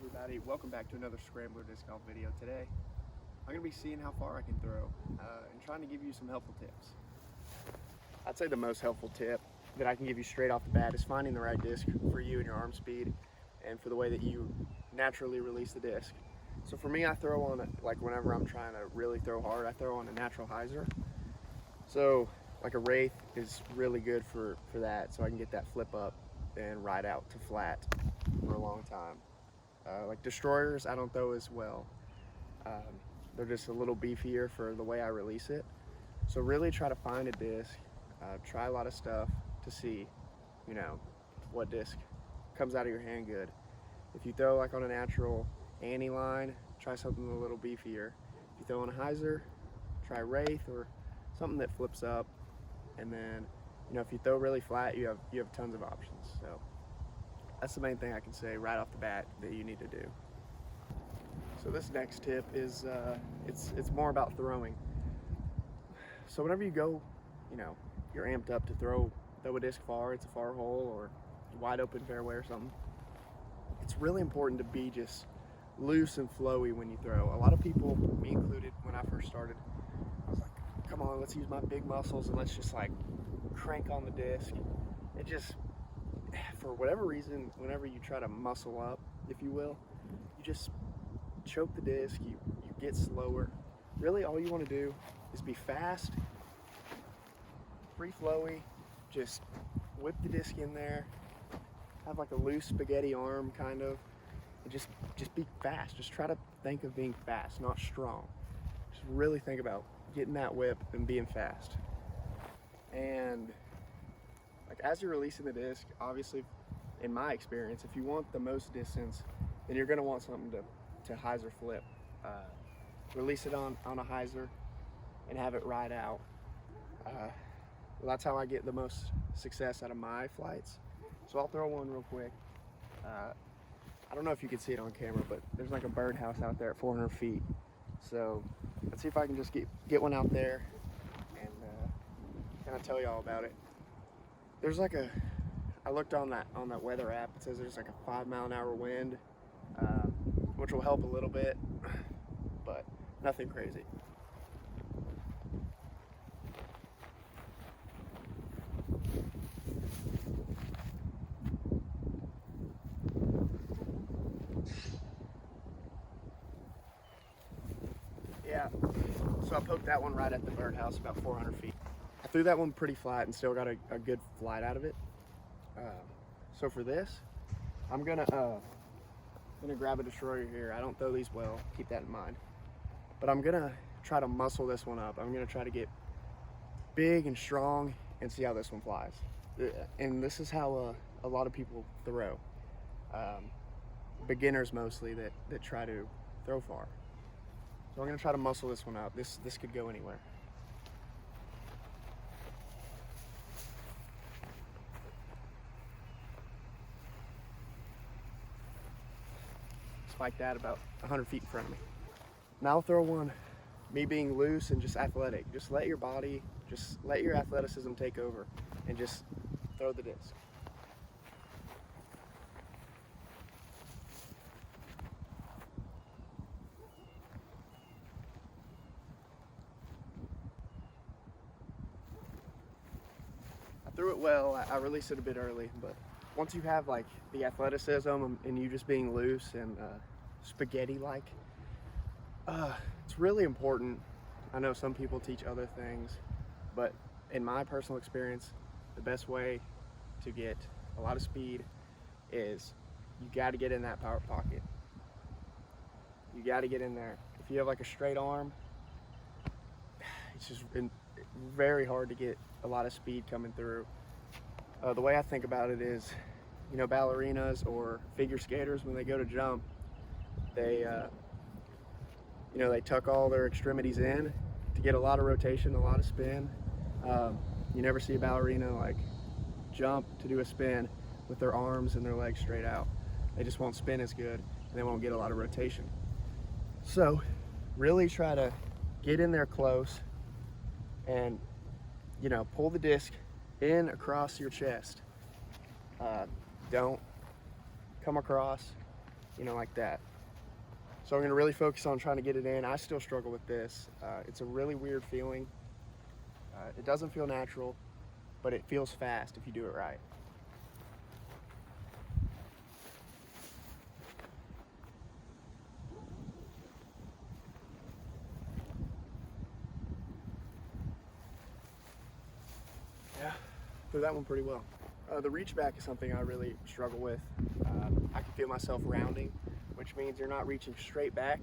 everybody, welcome back to another Scrambler Disc Golf video. Today, I'm going to be seeing how far I can throw and trying to give you some helpful tips. I'd say the most helpful tip that I can give you straight off the bat is finding the right disc for you and your arm speed and for the way that you naturally release the disc. So for me, I throw on, like whenever I'm trying to really throw hard, I throw on a natural Hyzer. So like a Wraith is really good for that, so I can get that flip up and ride out to flat for a long time. Like destroyers, I don't throw as well. They're just a little beefier for the way I release it. So really try to find a disc, try a lot of stuff to see, what disc comes out of your hand good. If you throw like on a natural Annie line, try something a little beefier. If you throw on a Hyzer, try Wraith or something that flips up. And then, if you throw really flat, you have tons of options. So that's the main thing I can say right off the bat that you need to do. So this next tip is it's more about throwing. So whenever you go, you're amped up to throw a disc far, it's a far hole or wide open fairway or something. It's really important to be just loose and flowy when you throw. A lot of people, me included, when I first started, I was like, come on, let's use my big muscles and let's just like crank on the disc. It just, for whatever reason, whenever you try to muscle up, if you will, you just choke the disc, you get slower. Really all you want to do is be fast, free flowy, just whip the disc in there, have like a loose spaghetti arm kind of, and just be fast. Just try to think of being fast, not strong. Just really think about getting that whip and being fast. And like as you're releasing the disc, obviously in my experience, if you want the most distance, then you're going to want something to Hyzer flip. Release it on a Hyzer and have it ride out. Well, that's how I get the most success out of my flights. So I'll throw one real quick. I don't know if you can see it on camera, but there's like a birdhouse out there at 400 feet. So let's see if I can just get one out there and kind of tell y'all about it. There's like I looked on that weather app. It says there's like a 5-mile-an-hour wind, which will help a little bit, but nothing crazy. Yeah, so I poked that one right at the birdhouse, about 400 feet. I threw that one pretty flat and still got a good flight out of it. So for this, I'm gonna grab a destroyer here. I don't throw these well, keep that in mind. But I'm gonna try to muscle this one up. I'm gonna try to get big and strong and see how this one flies. And this is how a lot of people throw. Beginners mostly that try to throw far. So I'm gonna try to muscle this one up. This could go anywhere. Spike that about 100 feet in front of me. Now I'll throw one, me being loose and just athletic. Just let your body, just let your athleticism take over and just throw the disc. I threw it well, I released it a bit early, but once you have like the athleticism and you just being loose and spaghetti-like, it's really important. I know some people teach other things, but in my personal experience, the best way to get a lot of speed is you got to get in that power pocket. You got to get in there. If you have like a straight arm, it's just very hard to get a lot of speed coming through. The way I think about it is, ballerinas or figure skaters, when they go to jump, they they tuck all their extremities in to get a lot of rotation, a lot of spin. You never see a ballerina like jump to do a spin with their arms and their legs straight out. They just won't spin as good and they won't get a lot of rotation. So really try to get in there close and pull the disc in across your chest. Don't come across you know, like that. So I'm gonna really focus on trying to get it in. I still struggle with this. It's a really weird feeling. It doesn't feel natural, but it feels fast if you do it right. Yeah, threw that one pretty well. The reach back is something I really struggle with. I can feel myself rounding, which means you're not reaching straight back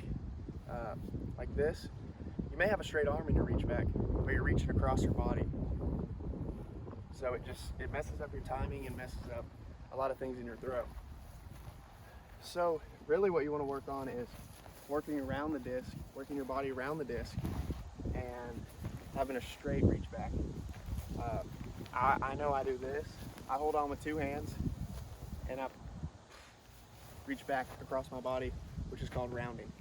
like this. You may have a straight arm in your reach back, but you're reaching across your body. So it messes up your timing and messes up a lot of things in your throw. So really what you want to work on is working around the disc, working your body around the disc, and having a straight reach back. I know I do this. I hold on with two hands and I reach back across my body, which is called rounding.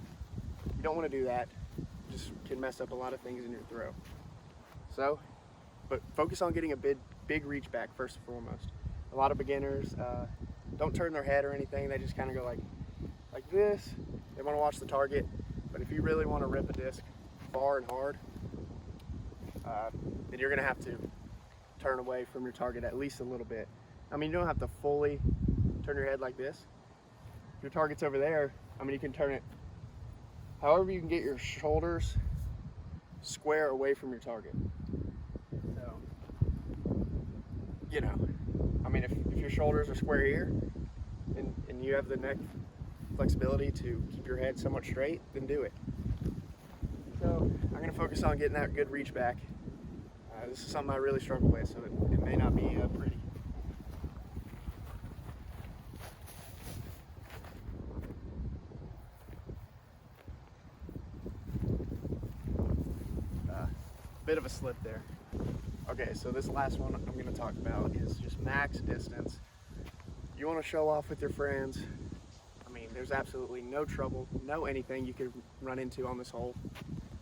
You don't want to do that. It just can mess up a lot of things in your throw. So, but focus on getting a big reach back first and foremost. A lot of beginners don't turn their head or anything. They just kind of go like this. They want to watch the target. But if you really want to rip a disc far and hard, then you're going to have to turn away from your target at least a little bit. I mean, you don't have to fully turn your head like this. If your target's over there, I mean, you can turn it however you can get your shoulders square away from your target. So, you know, I mean, if your shoulders are square here and you have the neck flexibility to keep your head somewhat straight, then do it. So I'm going to focus on getting that good reach back. This is something I really struggle with, so it may not be pretty. Bit of a slip there. Okay, so this last one I'm going to talk about is just max distance. You want to show off with your friends. I mean, there's absolutely no trouble, no anything you could run into on this hole.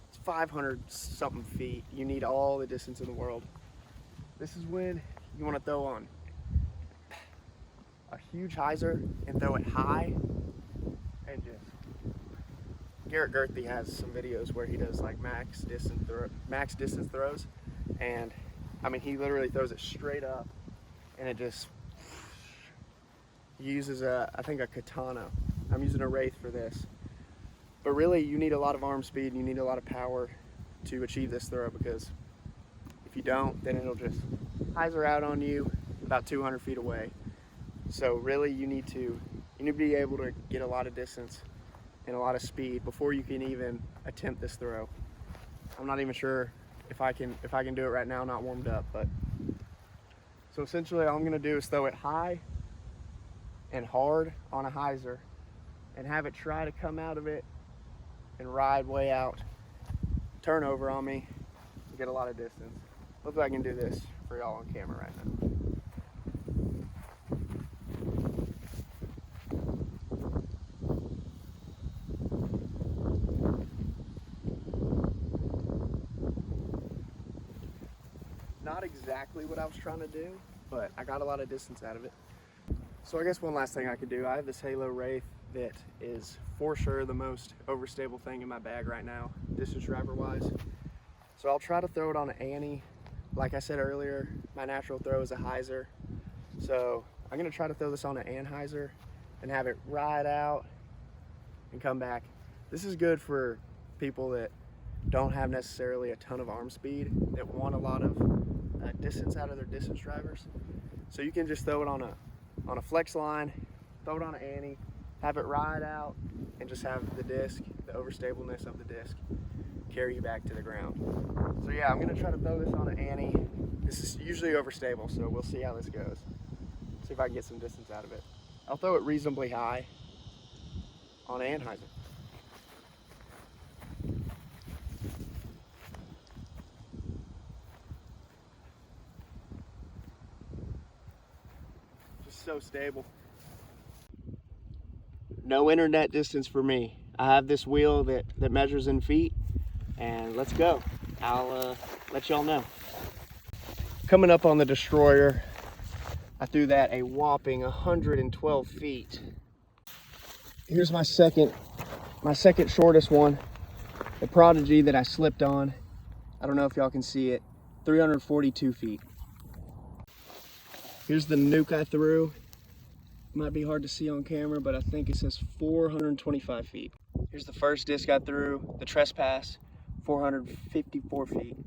It's 500 something feet. You need all the distance in the world. This is when you want to throw on a huge Hyzer and throw it high and just. Garrett Gerthy has some videos where he does like max distance throws, and I mean, he literally throws it straight up and it just, he uses I think a katana. I'm using a Wraith for this. But really, you need a lot of arm speed and you need a lot of power to achieve this throw, because if you don't, then it'll just Hyzer out on you about 200 feet away. So really, you need to be able to get a lot of distance and a lot of speed before you can even attempt this throw. I'm not even sure if I can do it right now, not warmed up, but so essentially all I'm gonna do is throw it high and hard on a Hyzer and have it try to come out of it and ride way out, turn over on me, and get a lot of distance. Hopefully I can do this for y'all on camera right now. Not exactly what I was trying to do, but I got a lot of distance out of it. So I guess one last thing I could do, I have this Halo Wraith that is for sure the most overstable thing in my bag right now, distance driver wise. So I'll try to throw it on an Annie. Like I said earlier, my natural throw is a Hyzer. So I'm gonna try to throw this on an Hyzer and have it ride out and come back. This is good for people that don't have necessarily a ton of arm speed, that want a lot of distance out of their distance drivers. So you can just throw it on a flex line, throw it on an Annie, have it ride out, and just have the disc, the overstableness of the disc, carry you back to the ground. So yeah, I'm gonna try to throw this on an Annie. This is usually overstable, so we'll see how this goes. See if I can get some distance out of it. I'll throw it reasonably high on an Hyzer. So stable. No internet distance for me. I have this wheel that measures in feet, and let's go. I'll let y'all know. Coming up on the destroyer, I threw that a whopping 112 feet. Here's my second shortest one, the Prodigy that I slipped on. I don't know if y'all can see it, 342 feet. Here's the nuke I threw. Might be hard to see on camera, but I think it says 425 feet. Here's the first disc I threw, the Trespass, 454 feet.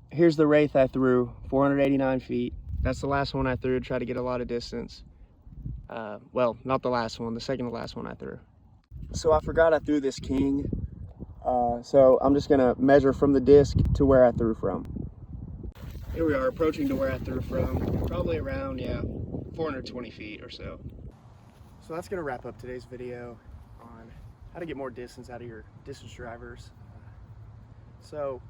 Here's the Wraith I threw, 489 feet. That's the last one I threw to try to get a lot of distance. Well, not the last one, the second to last one I threw. So I forgot I threw this king. So I'm just gonna measure from the disc to where I threw from. Here we are, approaching to where I threw from. Probably around, 420 feet or so. So that's gonna wrap up today's video on how to get more distance out of your distance drivers. So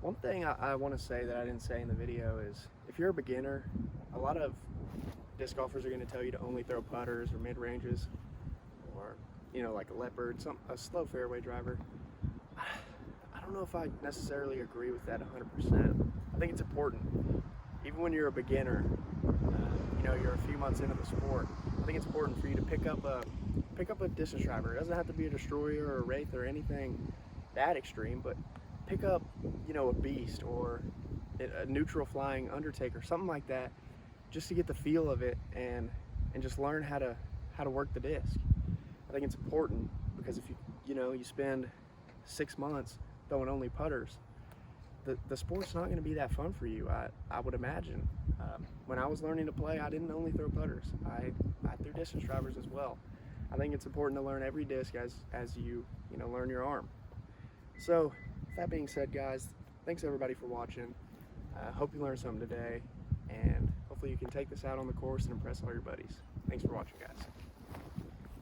one thing I want to say that I didn't say in the video is, if you're a beginner, a lot of disc golfers are going to tell you to only throw putters or mid-ranges, or like a leopard, a slow fairway driver. I don't know if I necessarily agree with that 100%. I think it's important, even when you're a beginner, you're a few months into the sport. I think it's important for you to pick up a distance driver. It doesn't have to be a destroyer or a Wraith or anything that extreme, but pick up, a beast or a neutral flying undertaker, something like that, just to get the feel of it and just learn how to work the disc. I think it's important, because if you spend 6 months throwing only putters, the sport's not going to be that fun for you. I would imagine. When I was learning to play, I didn't only throw putters. I threw distance drivers as well. I think it's important to learn every disc as you learn your arm. So, with that being said, guys, thanks everybody for watching. Hope you learned something today, and hopefully you can take this out on the course and impress all your buddies. Thanks for watching, guys.